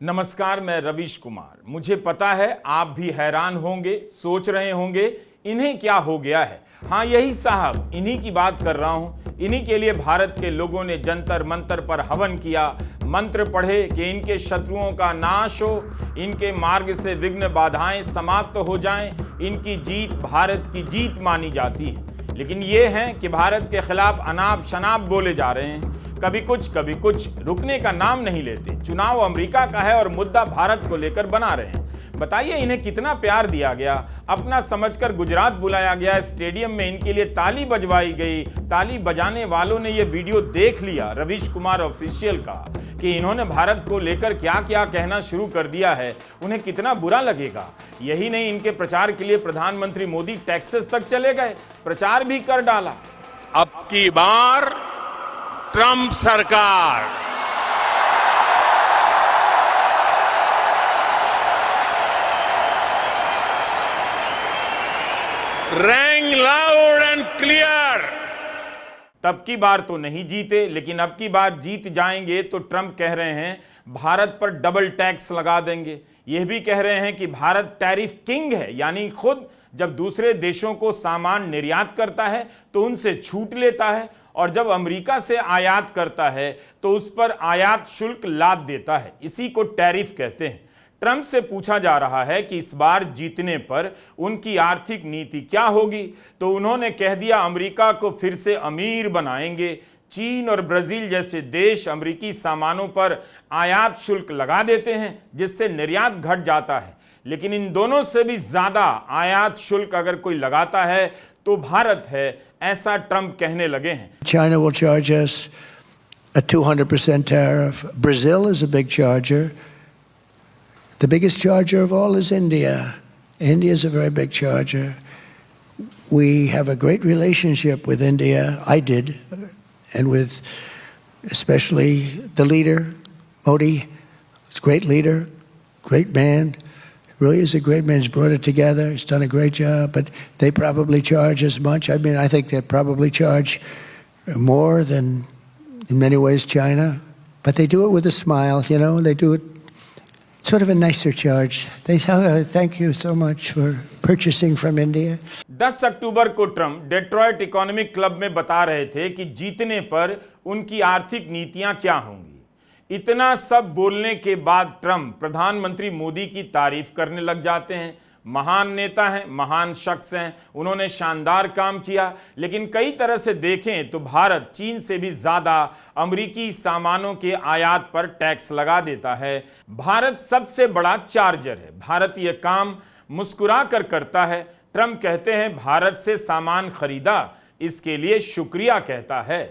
नमस्कार, मैं रवीश कुमार। मुझे पता है आप भी हैरान होंगे, सोच रहे होंगे इन्हें क्या हो गया है। हाँ, यही साहब, इन्हीं की बात कर रहा हूं। इन्हीं के लिए भारत के लोगों ने जंतर मंतर पर हवन किया, मंत्र पढ़े कि इनके शत्रुओं का नाश हो, इनके मार्ग से विघ्न बाधाएं समाप्त हो जाएं। इनकी जीत भारत की जीत मानी जाती है। लेकिन ये है कि भारत के खिलाफ अनाप शनाप बोले जा रहे हैं, कभी कुछ, रुकने का नाम नहीं लेते। चुनाव अमेरिका का है और मुद्दा भारत को लेकर बना रहे हैं। बताइए इन्हें कितना प्यार दिया गया, अपना समझकर गुजरात बुलाया गया, स्टेडियम में इनके लिए ताली बजवाई गई। ताली बजाने वालों ने यह वीडियो देख लिया रवीश कुमार ऑफिशियल का कि इन्होंने भारत को लेकर क्या क्या कहना शुरू कर दिया है, उन्हें कितना बुरा लगेगा। यही नहीं, इनके प्रचार के लिए प्रधानमंत्री मोदी टेक्सास तक चले गए, प्रचार भी कर डाला। अब की बार ट्रंप सरकार रैंग लाउड एंड क्लियर। तब की बार तो नहीं जीते, लेकिन अब की बार जीत जाएंगे तो ट्रंप कह रहे हैं भारत पर डबल टैक्स लगा देंगे। यह भी कह रहे हैं कि भारत टैरिफ किंग है, यानी खुद जब दूसरे देशों को सामान निर्यात करता है तो उनसे छूट लेता है, और जब अमेरिका से आयात करता है तो उस पर आयात शुल्क लाद देता है। इसी को टैरिफ कहते हैं। ट्रंप से पूछा जा रहा है कि इस बार जीतने पर उनकी आर्थिक नीति क्या होगी, तो उन्होंने कह दिया अमेरिका को फिर से अमीर बनाएंगे। चीन और ब्राजील जैसे देश अमेरिकी सामानों पर आयात शुल्क लगा देते हैं, जिससे निर्यात घट जाता है। लेकिन इन दोनों से भी ज्यादा आयात शुल्क अगर कोई लगाता है तो भारत है, ऐसा ट्रंप कहने लगे हैं। China will charge us a 200% tariff. Brazil is a big charger. The biggest charger of all is India. India is a very big charger. We have a great relationship with India. I did, and with especially the leader, Modi. He's a great leader, great man. Really is a great man. He's brought it together. He's done a great job. But they probably charge as much. I mean, I think they probably charge more than, in many ways, China. But they do it with a smile, you know. They do it sort of a nicer charge. They say, oh, thank you so much for purchasing from India. 10 अक्टूबर को Trump Detroit economic club में बता रहे थे कि जीतने पर उनकी आर्थिक नीतियां क्या होंगी। इतना सब बोलने के बाद ट्रंप प्रधानमंत्री मोदी की तारीफ करने लग जाते हैं। महान नेता हैं, महान शख्स हैं, उन्होंने शानदार काम किया। लेकिन कई तरह से देखें तो भारत चीन से भी ज्यादा अमेरिकी सामानों के आयात पर टैक्स लगा देता है। भारत सबसे बड़ा चार्जर है। भारत यह काम मुस्कुरा कर करता है। ट्रंप कहते हैं भारत से सामान खरीदा, इसके लिए शुक्रिया कहता है।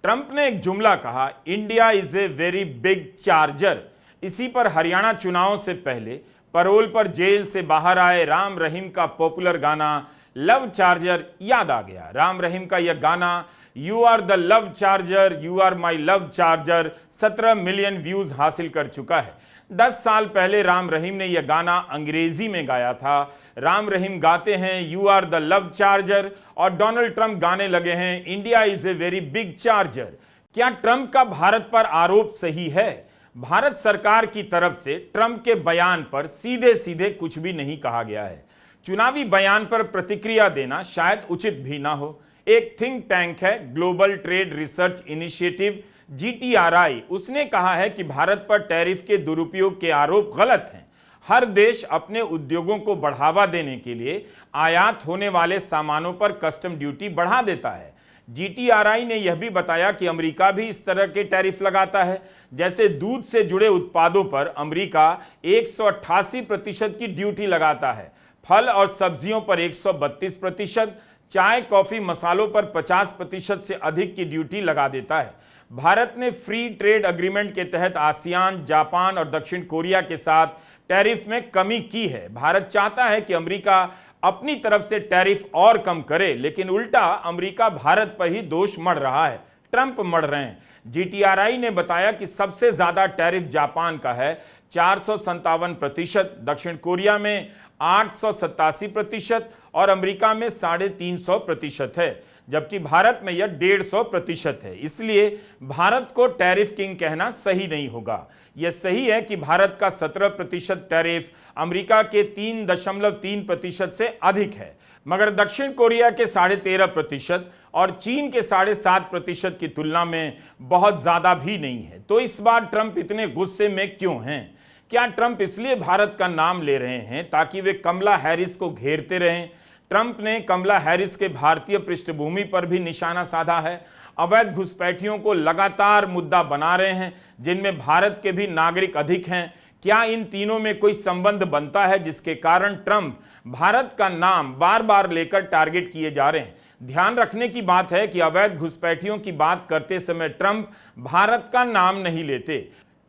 ट्रंप ने एक जुमला कहा, India is a very big charger. इसी पर हरियाणा चुनाव से पहले परोल पर जेल से बाहर आए राम रहीम का पॉपुलर गाना लव चार्जर याद आ गया। राम रहीम का यह गाना you are the love charger, you are my love charger 17 million views हासिल कर चुका है। 10 साल पहले राम रहीम ने यह गाना अंग्रेजी में गाया था। राम रहीम गाते हैं you are the love charger, और डोनाल्ड ट्रंप गाने लगे हैं India is a very big charger. क्या ट्रंप का भारत पर आरोप सही है? भारत सरकार की तरफ से ट्रंप के बयान पर सीधे सीधे कुछ भी नहीं कहा गया है। चुनावी बयान पर प्रतिक्रिया देना शायद उचित भी ना हो। एक थिंक टैंक है global trade research initiative GTRI, उसने कहा है कि भारत पर टैरिफ के दुरुपयोग के आरोप गलत हैं। हर देश अपने उद्योगों को बढ़ावा देने के लिए आयात होने वाले सामानों पर कस्टम ड्यूटी बढ़ा देता है। GTRI ने यह भी बताया कि अमेरिका भी इस तरह के टैरिफ लगाता है। जैसे दूध से जुड़े उत्पादों पर अमेरिका 188% की ड्यूटी लगाता है, फल और सब्जियों पर 132%, चाय कॉफी मसालों पर 50% से अधिक की ड्यूटी लगा देता है। भारत ने फ्री ट्रेड एग्रीमेंट के तहत आसियान, जापान और दक्षिण कोरिया के साथ टैरिफ में कमी की है। भारत चाहता है कि अमेरिका अपनी तरफ से टैरिफ और कम करे, लेकिन उल्टा अमेरिका भारत पर ही दोष मढ़ रहा है, ट्रंप मढ़ रहे हैं। GTRI ने बताया कि सबसे ज्यादा टैरिफ जापान का है 457%, दक्षिण कोरिया में 887% और अमेरिका में 350% है। जबकि भारत में यह 150% है। इसलिए भारत को टैरिफ किंग कहना सही नहीं होगा। यह सही है कि भारत का 17% टैरिफ अमेरिका के 3.3% से अधिक है, मगर दक्षिण कोरिया के 13.5% और चीन के 7.5% की तुलना में बहुत ज्यादा भी नहीं है। तो इस बार ट्रंप इतने गुस्से में क्यों हैं? क्या ट्रंप इसलिए भारत का नाम ले रहे हैं ताकि वे कमला हैरिस को घेरते रहें? ट्रंप ने कमला हैरिस के भारतीय पृष्ठभूमि पर भी निशाना साधा है। अवैध घुसपैठियों को लगातार मुद्दा बना रहे हैं, जिनमें भारत के भी नागरिक अधिक हैं। क्या इन तीनों में कोई संबंध बनता है जिसके कारण ट्रंप भारत का नाम बार बार लेकर टारगेट किए जा रहे हैं? ध्यान रखने की बात है कि अवैध घुसपैठियों की बात करते समय ट्रंप भारत का नाम नहीं लेते।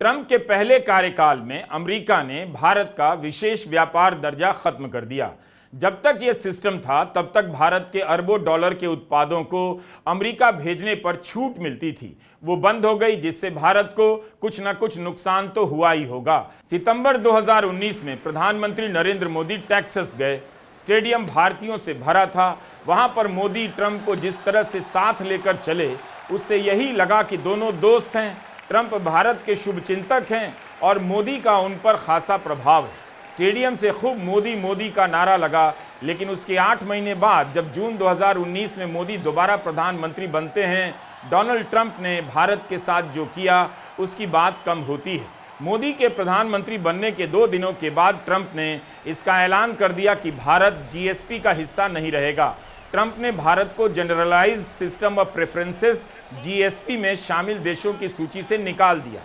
ट्रंप के पहले कार्यकाल में अमेरिका ने भारत का विशेष व्यापार दर्जा खत्म कर दिया। जब तक यह सिस्टम था तब तक भारत के अरबों डॉलर के उत्पादों को अमेरिका भेजने पर छूट मिलती थी। वो बंद हो गई, जिससे भारत को कुछ न कुछ नुकसान तो हुआ ही होगा। सितंबर 2019 में प्रधानमंत्री नरेंद्र मोदी टेक्सास गए। स्टेडियम भारतीयों से भरा था। वहां पर मोदी ट्रंप को जिस तरह से साथ लेकर चले, उससे यही लगा कि दोनों दोस्त हैं। ट्रंप भारत के शुभचिंतक हैं और मोदी का उन पर खासा प्रभाव है। स्टेडियम से खूब मोदी मोदी का नारा लगा, लेकिन उसके 8 महीने बाद जब जून 2019 में मोदी दोबारा प्रधानमंत्री बनते हैं, डोनाल्ड ट्रंप ने भारत के साथ जो किया उसकी बात कम होती है। मोदी के प्रधानमंत्री बनने के 2 दिनों के बाद ट्रंप ने इसका ऐलान कर दिया कि भारत जीएसपी का हिस्सा नहीं रहेगा। ट्रंप ने भारत को generalised system of preferences GSP में शामिल देशों की सूची से निकाल दिया।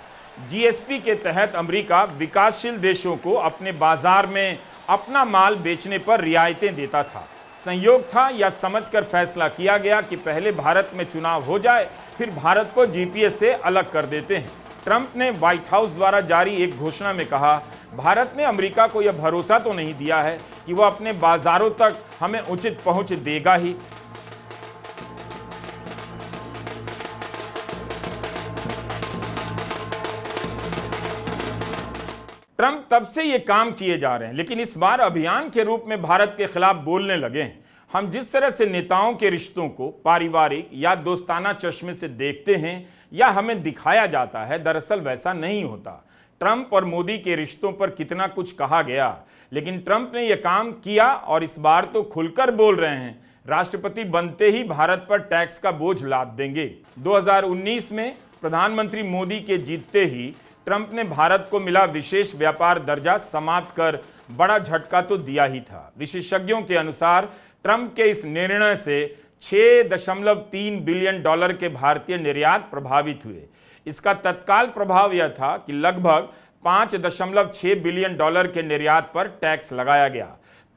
जीएसपी के तहत अमेरिका विकासशील देशों को अपने बाजार में अपना माल बेचने पर रियायतें देता था। संयोग था या समझकर फैसला किया गया कि पहले भारत में चुनाव हो जाए, फिर भारत को जीपीएस से अलग कर देते हैं। ट्रंप ने व्हाइट हाउस द्वारा जारी एक घोषणा में कहा, भारत ने अमेरिका को यह भरोसा तो नहीं दिया है कि वह अपने बाजारों तक हमें उचित पहुंच देगा ही। ट्रंप तब से ये काम किए जा रहे हैं, लेकिन इस बार अभियान के रूप में भारत के खिलाफ बोलने लगे हैं। हम जिस तरह से नेताओं के रिश्तों को पारिवारिक या दोस्ताना चश्मे से देखते हैं या हमें दिखाया जाता है, दरअसल वैसा नहीं होता। ट्रंप और मोदी के रिश्तों पर कितना कुछ कहा गया, लेकिन ट्रंप ने यह काम किया और इस बार तो खुलकर बोल रहे हैं। राष्ट्रपति बनते ही भारत पर टैक्स का बोझ लाद देंगे। 2019 में प्रधानमंत्री मोदी के जीतते ही ट्रंप ने भारत को मिला विशेष व्यापार दर्जा समाप्त कर बड़ा झटका तो दिया ही था। विशेषज्ञों के अनुसार ट्रंप के इस निर्णय से 6.3 बिलियन डॉलर के भारतीय निर्यात प्रभावित हुए। इसका तत्काल प्रभाव यह था कि लगभग 5.6 बिलियन डॉलर के निर्यात पर टैक्स लगाया गया।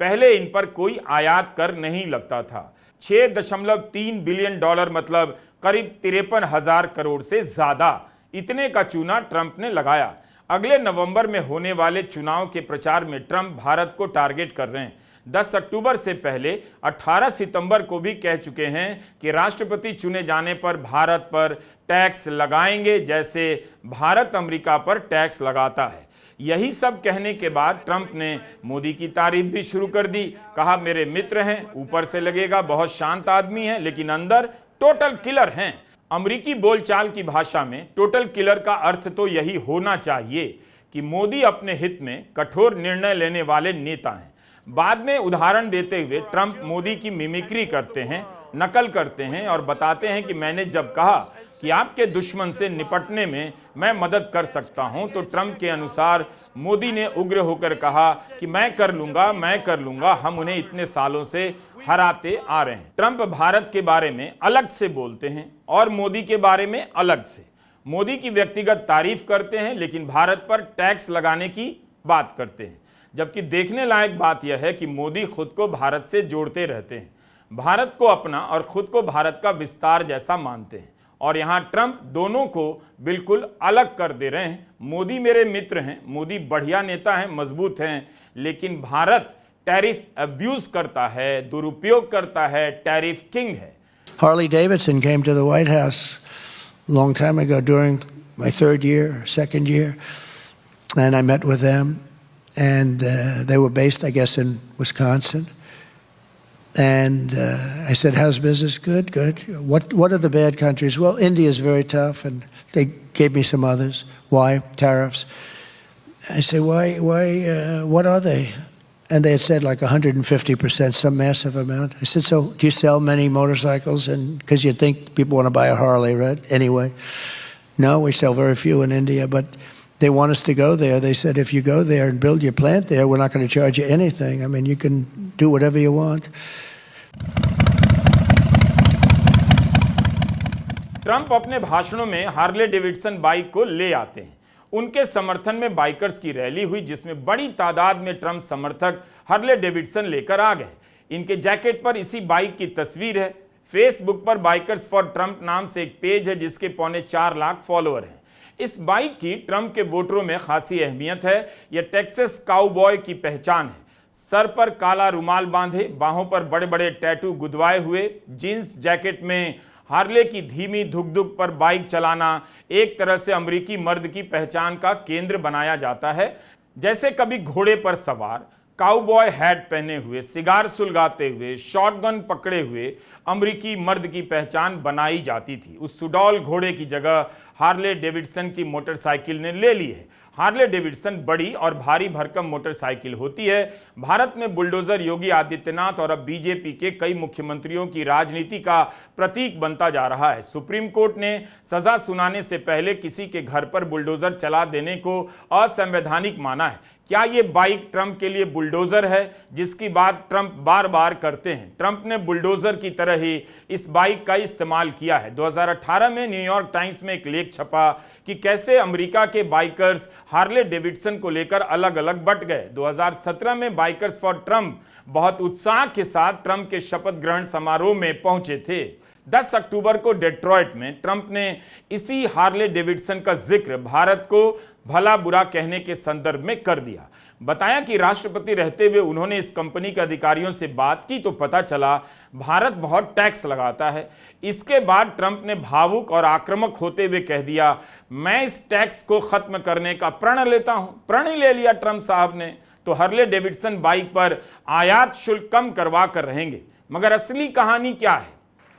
पहले इन पर कोई आयात कर नहीं लगता था। 6.3 बिलियन डॉलर मतलब करीब 53,000 करोड़ से ज्यादा। इतने का चूना ट्रंप ने लगाया। अगले नवंबर में होने वाले चुनाव के प्रचार में ट्रंप भारत को टारगेट कर रहे हैं। 10 अक्टूबर से पहले 18 सितंबर को भी कह चुके हैं कि राष्ट्रपति चुने जाने पर भारत पर टैक्स लगाएंगे, जैसे भारत अमेरिका पर टैक्स लगाता है। यही सब कहने के बाद ट्रंप ने मोदी की तारीफ भी शुरू कर दी। कहा, मेरे मित्र हैं, ऊपर से लगेगा बहुत शांत आदमी है, लेकिन अंदर टोटल किलर हैं। अमेरिकी बोलचाल की भाषा में टोटल किलर का अर्थ तो यही होना चाहिए कि मोदी अपने हित में कठोर निर्णय लेने वाले नेता हैं। बाद में उदाहरण देते हुए ट्रंप मोदी की मिमिक्री करते हैं, नकल करते हैं और बताते हैं कि मैंने जब कहा कि आपके दुश्मन से निपटने में मैं मदद कर सकता हूं, तो ट्रंप के अनुसार मोदी ने उग्र होकर कहा कि मैं कर लूंगा, हम उन्हें इतने सालों से हराते आ रहे हैं। ट्रंप भारत के बारे में अलग से बोलते हैं और मोदी के बारे में अलग से। मोदी की व्यक्तिगत तारीफ करते हैं, लेकिन भारत पर टैक्स लगाने की बात करते हैं। जबकि देखने लायक बात यह है कि मोदी खुद को भारत से जोड़ते रहते हैं, भारत को अपना और खुद को भारत का विस्तार जैसा मानते हैं। और यहाँ ट्रंप दोनों को बिल्कुल अलग कर दे रहे हैं। मोदी मेरे मित्र हैं, मोदी बढ़िया नेता हैं, मजबूत हैं, लेकिन भारत टैरिफ अब्यूज करता है, दुरुपयोग करता है, टैरिफ किंग है। Harley Davidson came to the White House a long time ago during my second year, and I met with them. And they were based, I guess, in Wisconsin. And I said, how's business? Good, good. What are the bad countries? Well, India is very tough, and they gave me some others. Why? Tariffs. I said, why, what are they? And they had said like 150%, some massive amount. I said, so do you sell many motorcycles? And because you'd think people want to buy a Harley, right? Anyway, no, we sell very few in India, but they want us to go there. They said, if you go there and build your plant there, we're not going to charge you anything. I mean, you can do whatever you want. Trump अपने भाषणों में Harley Davidson bike को ले आते हैं। उनके समर्थन में बाइकर्स की रैली हुई जिसमें बड़ी तादाद में ट्रंप समर्थक हार्ले डेविडसन लेकर आ गए। इनके जैकेट पर इसी बाइक की तस्वीर है। फेसबुक पर बाइकर्स फॉर ट्रंप नाम से एक पेज है जिसके 4.25 लाख फॉलोअर हैं। इस बाइक की ट्रंप के वोटरों में खासी अहमियत है। यह टेक्सास काउबॉय की पहचान है। सर पर काला रुमाल बांधे, बाहों पर बड़े बड़े टैटू गुदवाए हुए, जीन्स जैकेट में हार्ले की धीमी धुक-धुक पर बाइक चलाना एक तरह से अमेरिकी मर्द की पहचान का केंद्र बनाया जाता है। जैसे कभी घोड़े पर सवार, काउबॉय हैट पहने हुए, सिगार सुलगाते हुए, शॉटगन पकड़े हुए अमेरिकी मर्द की पहचान बनाई जाती थी। उस सुडौल घोड़े की जगह हार्ले डेविडसन की मोटरसाइकिल ने ले ली है। हार्ले डेविडसन बड़ी और भारी भरकम मोटरसाइकिल होती है। भारत में बुलडोजर योगी आदित्यनाथ और अब बीजेपी के कई मुख्यमंत्रियों की राजनीति का प्रतीक बनता जा रहा है। सुप्रीम कोर्ट ने सजा सुनाने से पहले किसी के घर पर बुलडोजर चला देने को असंवैधानिक माना है। क्या ये बाइक ट्रंप के लिए बुलडोजर है जिसकी बात ट्रंप बार बार करते हैं? ट्रंप ने बुलडोजर की तरह ही इस बाइक का इस्तेमाल किया है। 2018 में न्यूयॉर्क टाइम्स में एक लेख छपा कि कैसे अमेरिका के बाइकर्स हार्ले डेविडसन को लेकर अलग अलग बट गए। 2017 में बाइकर्स फॉर ट्रंप बहुत उत्साह के साथ ट्रंप के शपथ ग्रहण समारोह में पहुंचे थे। 10 अक्टूबर को डेट्रॉइट में ट्रंप ने इसी हार्ले डेविडसन का जिक्र भारत को भला बुरा कहने के संदर्भ में कर दिया। बताया कि राष्ट्रपति रहते हुए उन्होंने इस कंपनी के अधिकारियों से बात की तो पता चला भारत बहुत टैक्स लगाता है। इसके बाद ट्रंप ने भावुक और आक्रामक होते हुए कह दिया, मैं इस टैक्स को खत्म करने का प्रण लेता हूं। प्रण ही ले लिया ट्रंप साहब ने। तो हार्ले डेविडसन बाइक पर आयात शुल्क कम करवा कर रहेंगे। मगर असली कहानी क्या है?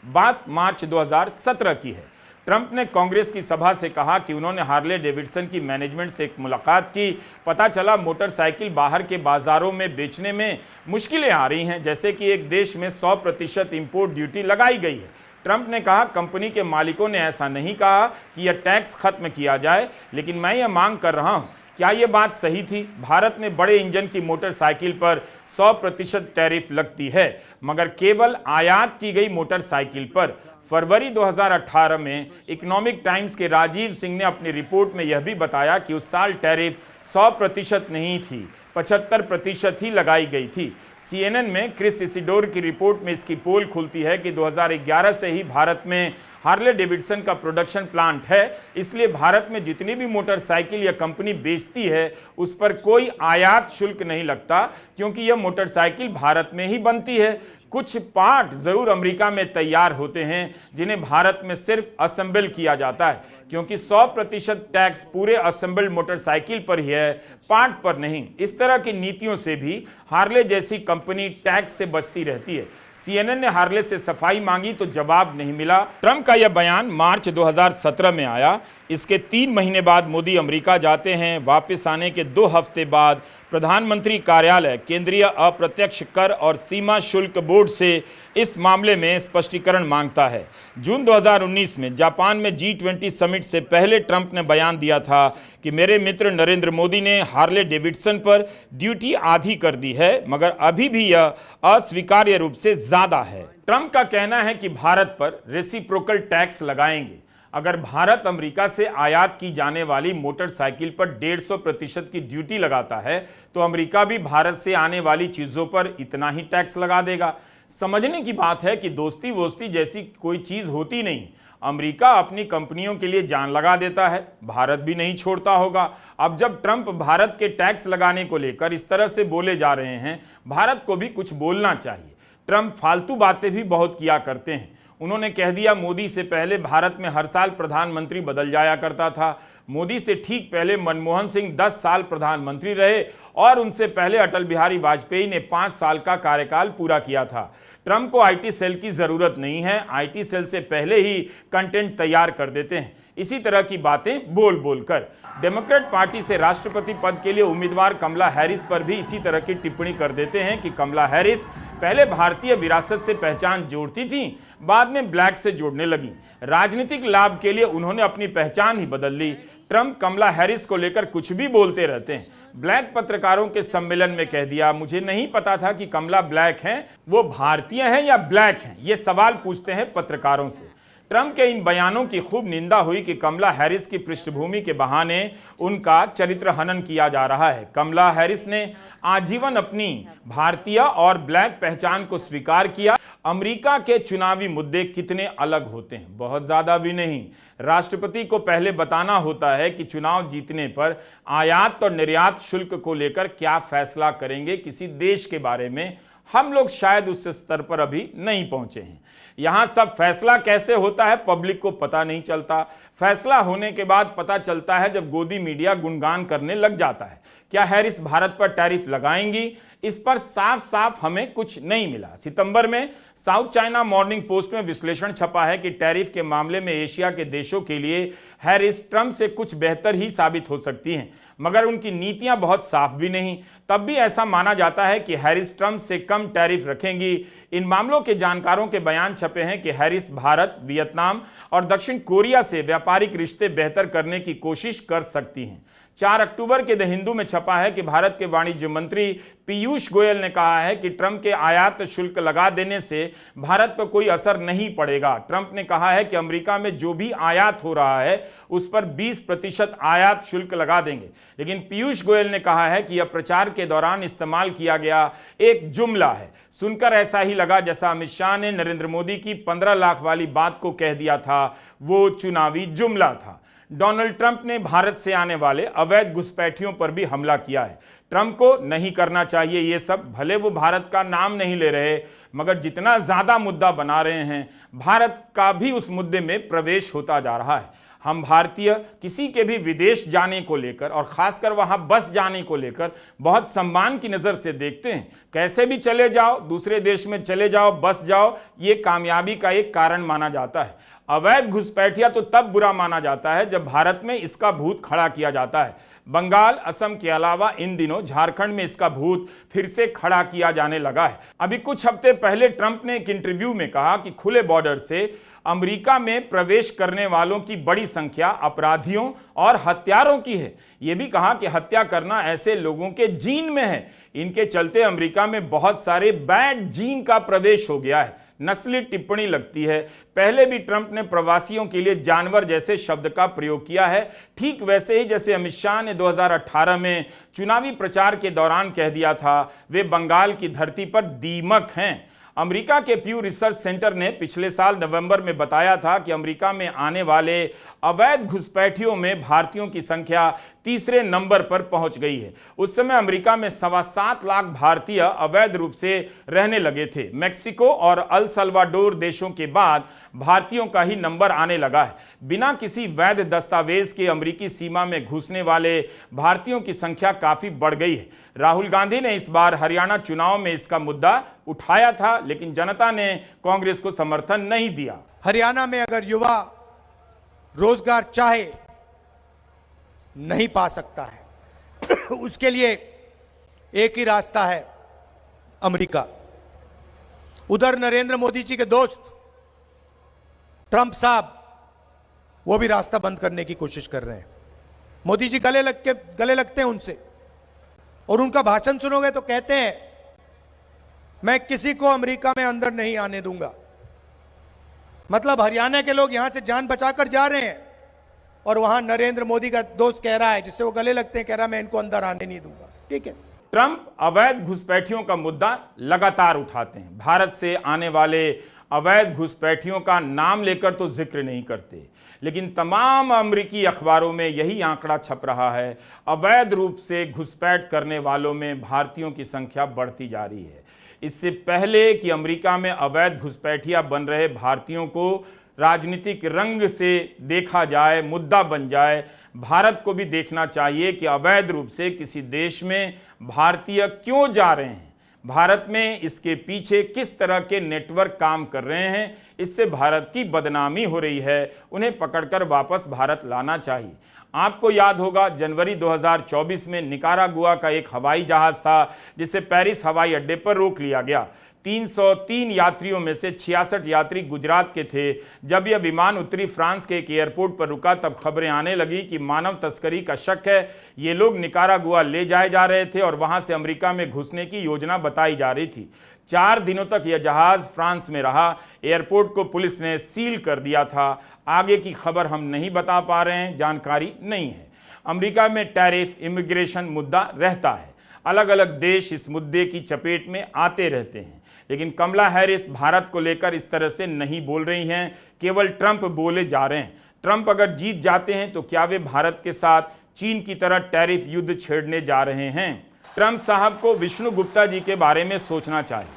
बात मार्च 2017 की है। ट्रंप ने कांग्रेस की सभा से कहा कि उन्होंने हार्ले डेविडसन की मैनेजमेंट से एक मुलाकात की। पता चला मोटरसाइकिल बाहर के बाजारों में बेचने में मुश्किलें आ रही हैं, जैसे कि एक देश में 100% इंपोर्ट ड्यूटी लगाई गई है। ट्रंप ने कहा कंपनी के मालिकों ने ऐसा नहीं कहा कि यह टैक्स खत्म किया जाए, लेकिन मैं यह मांग कर रहा हूं। क्या यह बात सही थी? भारत में बड़े इंजन की मोटरसाइकिल पर 100% टैरिफ लगती है, मगर केवल आयात की गई मोटरसाइकिल पर। फरवरी 2018 में इकोनॉमिक टाइम्स के राजीव सिंह ने अपनी रिपोर्ट में यह भी बताया कि उस साल टैरिफ 100% नहीं थी, 75% ही लगाई गई थी। CNN में क्रिस इसिडोर की रिपोर्ट में इसकी पोल खुलती है कि 2011 से ही भारत में हार्ले डेविडसन का प्रोडक्शन प्लांट है, इसलिए भारत में जितनी भी मोटरसाइकिल यह कंपनी बेचती है उस पर कोई आयात शुल्क नहीं लगता, क्योंकि यह मोटरसाइकिल भारत में ही बनती है। कुछ पार्ट जरूर अमेरिका में तैयार होते हैं जिन्हें भारत में सिर्फ असेंबल किया जाता है, क्योंकि 100% टैक्स पूरे असेंबल्ड मोटरसाइकिल पर ही है, पार्ट पर नहीं। इस तरह की नीतियों से भी हार्ले जैसी कंपनी टैक्स से बचती रहती है। CNN ने हार्ले से सफाई मांगी तो जवाब नहीं मिला। ट्रंप का यह बयान मार्च 2017 में आया। इसके 3 महीने बाद मोदी अमेरिका जाते हैं। वापस आने के 2 हफ्ते बाद प्रधानमंत्री कार्यालय केंद्रीय अप्रत्यक्ष कर और सीमा शुल्क बोर्ड से इस मामले में स्पष्टीकरण मांगता है। जून 2019 में जापान में G20 समिट से पहले ट्रंप ने बयान दिया था कि मेरे मित्र नरेंद्र मोदी ने हार्ले डेविडसन पर ड्यूटी आधी कर दी है, मगर अभी भी यह अस्वीकार्य रूप से ज्यादा है। ट्रंप का कहना है कि भारत पर रेसिप्रोकल टैक्स लगाएंगे। अगर भारत अमेरिका से आयात की जाने वाली मोटरसाइकिल पर 150% की ड्यूटी लगाता है तो अमेरिका भी भारत से आने वाली चीजों पर इतना ही टैक्स लगा देगा। समझने की बात है कि दोस्ती वोस्ती जैसी कोई चीज होती नहीं। अमेरिका अपनी कंपनियों के लिए जान लगा देता है, भारत भी नहीं छोड़ता होगा। अब जब ट्रंप भारत के टैक्स लगाने को लेकर इस तरह से बोले जा रहे हैं, भारत को भी कुछ बोलना चाहिए। ट्रंप फालतू बातें भी बहुत किया करते हैं। उन्होंने कह दिया मोदी से पहले भारत में हर साल प्रधानमंत्री बदल जाया करता था। मोदी से ठीक पहले मनमोहन सिंह 10 साल प्रधानमंत्री रहे और उनसे पहले अटल बिहारी वाजपेयी ने 5 साल का कार्यकाल पूरा किया था। ट्रंप को आईटी सेल की जरूरत नहीं है, आईटी सेल से पहले ही कंटेंट तैयार कर देते हैं। इसी तरह की बातें बोल बोलकर डेमोक्रेट पार्टी से राष्ट्रपति पद के लिए उम्मीदवार कमला हैरिस पर भी इसी तरह की टिप्पणी कर देते हैं कि कमला हैरिस पहले भारतीय विरासत से पहचान जोड़ती थी, बाद में ब्लैक से जोड़ने लगी। राजनीतिक लाभ के लिए उन्होंने अपनी पहचान ही बदल ली। ट्रंप कमला हैरिस को लेकर कुछ भी बोलते रहते हैं। ब्लैक पत्रकारों के सम्मेलन में कह दिया, मुझे नहीं पता था कि कमला ब्लैक हैं, वो भारतीय हैं या ब्लैक हैं, ये सवाल पूछते हैं पत्रकारों से। ट्रंप के इन बयानों की खूब निंदा हुई कि कमला हैरिस की पृष्ठभूमि के बहाने उनका चरित्र हनन किया जा रहा है। कमला हैरिस ने आजीवन अपनी भारतीय और ब्लैक पहचान को स्वीकार किया। अमेरिका के चुनावी मुद्दे कितने अलग होते हैं? बहुत ज्यादा भी नहीं। राष्ट्रपति को पहले बताना होता है कि चुनाव जीतने पर आयात और निर्यात शुल्क को लेकर क्या फैसला करेंगे किसी देश के बारे में। हम लोग शायद उस स्तर पर अभी नहीं पहुंचे हैं। यहां सब फैसला कैसे होता है पब्लिक को पता नहीं चलता। फैसला होने के बाद पता चलता है जब गोदी मीडिया गुणगान करने लग जाता है। क्या हैरिस भारत पर टैरिफ लगाएंगी? इस पर साफ साफ हमें कुछ नहीं मिला। सितंबर में साउथ चाइना मॉर्निंग पोस्ट में विश्लेषण छपा है कि टैरिफ के मामले में एशिया के देशों के लिए हैरिस ट्रंप से कुछ बेहतर ही साबित हो सकती हैं, मगर उनकी नीतियां बहुत साफ भी नहीं। तब भी ऐसा माना जाता है कि हैरिस ट्रंप से कम टैरिफ रखेंगी। इन मामलों के जानकारों के बयान छपे हैं कि हैरिस भारत, वियतनाम और दक्षिण कोरिया से व्यापारिक रिश्ते बेहतर करने की कोशिश कर सकती हैं। 4 अक्टूबर के द हिंदू में छपा है कि भारत के वाणिज्य मंत्री पीयूष गोयल ने कहा है कि ट्रंप के आयात शुल्क लगा देने से भारत पर कोई असर नहीं पड़ेगा। ट्रंप ने कहा है कि अमेरिका में जो भी आयात हो रहा है उस पर 20% आयात शुल्क लगा देंगे। लेकिन पीयूष गोयल ने कहा है कि यह प्रचार के दौरान इस्तेमाल किया गया एक जुमला है। सुनकर ऐसा ही लगा जैसा अमित शाह ने नरेंद्र मोदी की 15 लाख वाली बात को कह दिया था, वो चुनावी जुमला था। डोनाल्ड ट्रंप ने भारत से आने वाले अवैध घुसपैठियों पर भी हमला किया है। ट्रंप को नहीं करना चाहिए ये सब। भले वो भारत का नाम नहीं ले रहे, मगर जितना ज्यादा मुद्दा बना रहे हैं, भारत का भी उस मुद्दे में प्रवेश होता जा रहा है। हम भारतीय किसी के भी विदेश जाने को लेकर और खासकर वहां बस जाने को लेकर बहुत सम्मान की नजर से देखते हैं। कैसे भी चले जाओ, दूसरे देश में चले जाओ, बस जाओ, ये कामयाबी का एक कारण माना जाता है। अवैध घुसपैठिया तो तब बुरा माना जाता है जब भारत में इसका भूत खड़ा किया जाता है। बंगाल, असम के अलावा इन दिनों झारखंड में इसका भूत फिर से खड़ा किया जाने लगा है। अभी कुछ हफ्ते पहले ट्रंप ने एक इंटरव्यू में कहा कि खुले बॉर्डर से अमेरिका में प्रवेश करने वालों की बड़ी संख्या अपराधियों और हत्यारों की है। यह भी कहा कि हत्या करना ऐसे लोगों के जीन में है। इनके चलते अमेरिका में बहुत सारे बैड जीन का प्रवेश हो गया है। नस्ली टिप्पणी लगती है। पहले भी ट्रंप ने प्रवासियों के लिए जानवर जैसे शब्द का प्रयोग किया है, ठीक वैसे ही जैसे अमित शाह ने 2018 में चुनावी प्रचार के दौरान कह दिया था, वे बंगाल की धरती पर दीमक हैं। अमेरिका के प्यू रिसर्च सेंटर ने पिछले साल नवंबर में बताया था कि अमेरिका में आने वाले अवैध घुसपैठियों में भारतीयों की संख्या तीसरे नंबर पर पहुंच गई है। उस समय अमेरिका में 7.25 लाख भारतीय अवैध रूप से रहने लगे थे। मेक्सिको और अल सल्वाडोर देशों के बाद भारतीयों का ही नंबर आने लगा है। बिना किसी वैध दस्तावेज के अमेरिकी सीमा में घुसने वाले भारतीयों की संख्या काफी बढ़ गई है। राहुल गांधी ने इस बार हरियाणा चुनाव में इसका मुद्दा उठाया था, लेकिन जनता ने कांग्रेस को समर्थन नहीं दिया। हरियाणा में अगर युवा रोजगार चाहे नहीं पा सकता है उसके लिए एक ही रास्ता है, अमेरिका। उधर नरेंद्र मोदी जी के दोस्त ट्रंप साहब वो भी रास्ता बंद करने की कोशिश कर रहे हैं। मोदी जी गले लगते हैं उनसे, और उनका भाषण सुनोगे तो कहते हैं मैं किसी को अमेरिका में अंदर नहीं आने दूंगा। मतलब हरियाणा के लोग यहां से जान बचाकर जा रहे हैं और वहां नरेंद्र मोदी का दोस्त कह रहा है, जिससे वो गले लगते हैं, कह रहा है मैं इनको अंदर आने नहीं दूंगा। ठीक है। ट्रंप अवैध घुसपैठियों का मुद्दा लगातार उठाते हैं। भारत से आने वाले अवैध घुसपैठियों का नाम लेकर तो जिक्र नहीं करते, लेकिन तमाम अमेरिकी अखबारों में यही आंकड़ा छप रहा है, अवैध रूप से घुसपैठ करने वालों में भारतीयों की संख्या बढ़ती जा रही है। इससे पहले कि अमेरिका में अवैध घुसपैठिया बन रहे भारतीयों को राजनीतिक रंग से देखा जाए, मुद्दा बन जाए, भारत को भी देखना चाहिए कि अवैध रूप से किसी देश में भारतीय क्यों जा रहे हैं, भारत में इसके पीछे किस तरह के नेटवर्क काम कर रहे हैं। इससे भारत की बदनामी हो रही है, उन्हें पकड़कर वापस भारत लाना चाहिए। आपको याद होगा जनवरी 2024 में निकारागुआ का एक हवाई जहाज था जिसे पेरिस हवाई अड्डे पर रोक लिया गया। 303 यात्रियों में से 66 यात्री गुजरात के थे। जब यह विमान उत्तरी फ्रांस के एक एयरपोर्ट पर रुका तब खबरें आने लगी कि मानव तस्करी का शक है। ये लोग निकारागुआ ले जाए जा रहे थे और वहां से अमेरिका में घुसने की योजना बताई जा रही थी। 4 दिनों तक यह जहाज फ्रांस में रहा। एयरपोर्ट को पुलिस ने सील कर दिया था। आगे की खबर हम नहीं बता पा रहे हैं, जानकारी नहीं है। अमेरिका में टैरिफ, इमिग्रेशन मुद्दा रहता है। अलग अलग देश इस मुद्दे की चपेट में आते रहते हैं, लेकिन कमला हैरिस भारत को लेकर इस तरह से नहीं बोल रही हैं, केवल ट्रंप बोले जा रहे हैं। ट्रंप अगर जीत जाते हैं तो क्या वे भारत के साथ चीन की तरह टैरिफ युद्ध छेड़ने जा रहे हैं? ट्रंप साहब को विष्णु गुप्ता जी के बारे में सोचना चाहिए,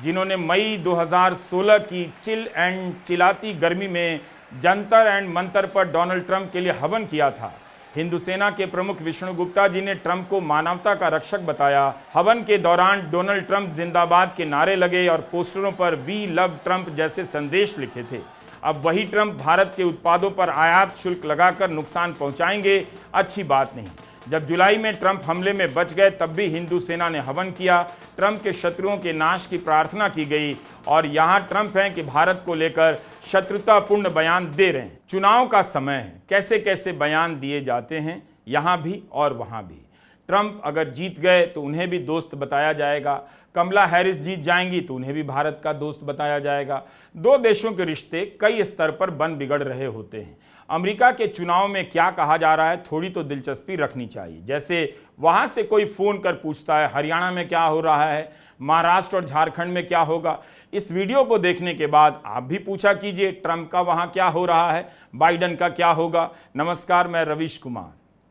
जिन्होंने मई 2016 की चिल एंड चिलाती गर्मी में जंतर एंड मंतर पर डोनाल्ड ट्रंप के लिए हवन किया था। हिंदू सेना के प्रमुख विष्णु गुप्ता जी ने ट्रंप को मानवता का रक्षक बताया। हवन के दौरान डोनाल्ड ट्रंप जिंदाबाद के नारे लगे और पोस्टरों पर वी लव ट्रंप जैसे संदेश लिखे थे। अब वही ट्रंप भारत के उत्पादों पर आयात शुल्क लगाकर नुकसान पहुंचाएंगे, अच्छी बात नहीं। जब जुलाई में ट्रंप हमले में बच गए तब भी हिंदू सेना ने हवन किया। ट्रंप के शत्रुओं के नाश की प्रार्थना की गई और यहां ट्रंप हैं कि भारत को लेकर शत्रुतापूर्ण बयान दे रहे हैं। चुनाव का समय है, कैसे कैसे बयान दिए जाते हैं यहां भी और वहां भी। ट्रंप अगर जीत गए तो उन्हें भी दोस्त बताया जाएगा, कमला हैरिस जीत जाएंगी तो उन्हें भी भारत का दोस्त बताया जाएगा। दो देशों के रिश्ते कई स्तर पर बन बिगड़ रहे होते हैं। अमेरिका के चुनाव में क्या कहा जा रहा है थोड़ी तो दिलचस्पी रखनी चाहिए। जैसे वहां से कोई फोन कर पूछता है हरियाणा में क्या हो रहा है, महाराष्ट्र और झारखंड में क्या होगा। इस वीडियो को देखने के बाद आप भी पूछा कीजिए ट्रंप का वहां क्या हो रहा है, बाइडेन का क्या होगा। नमस्कार, मैं रवीश कुमार।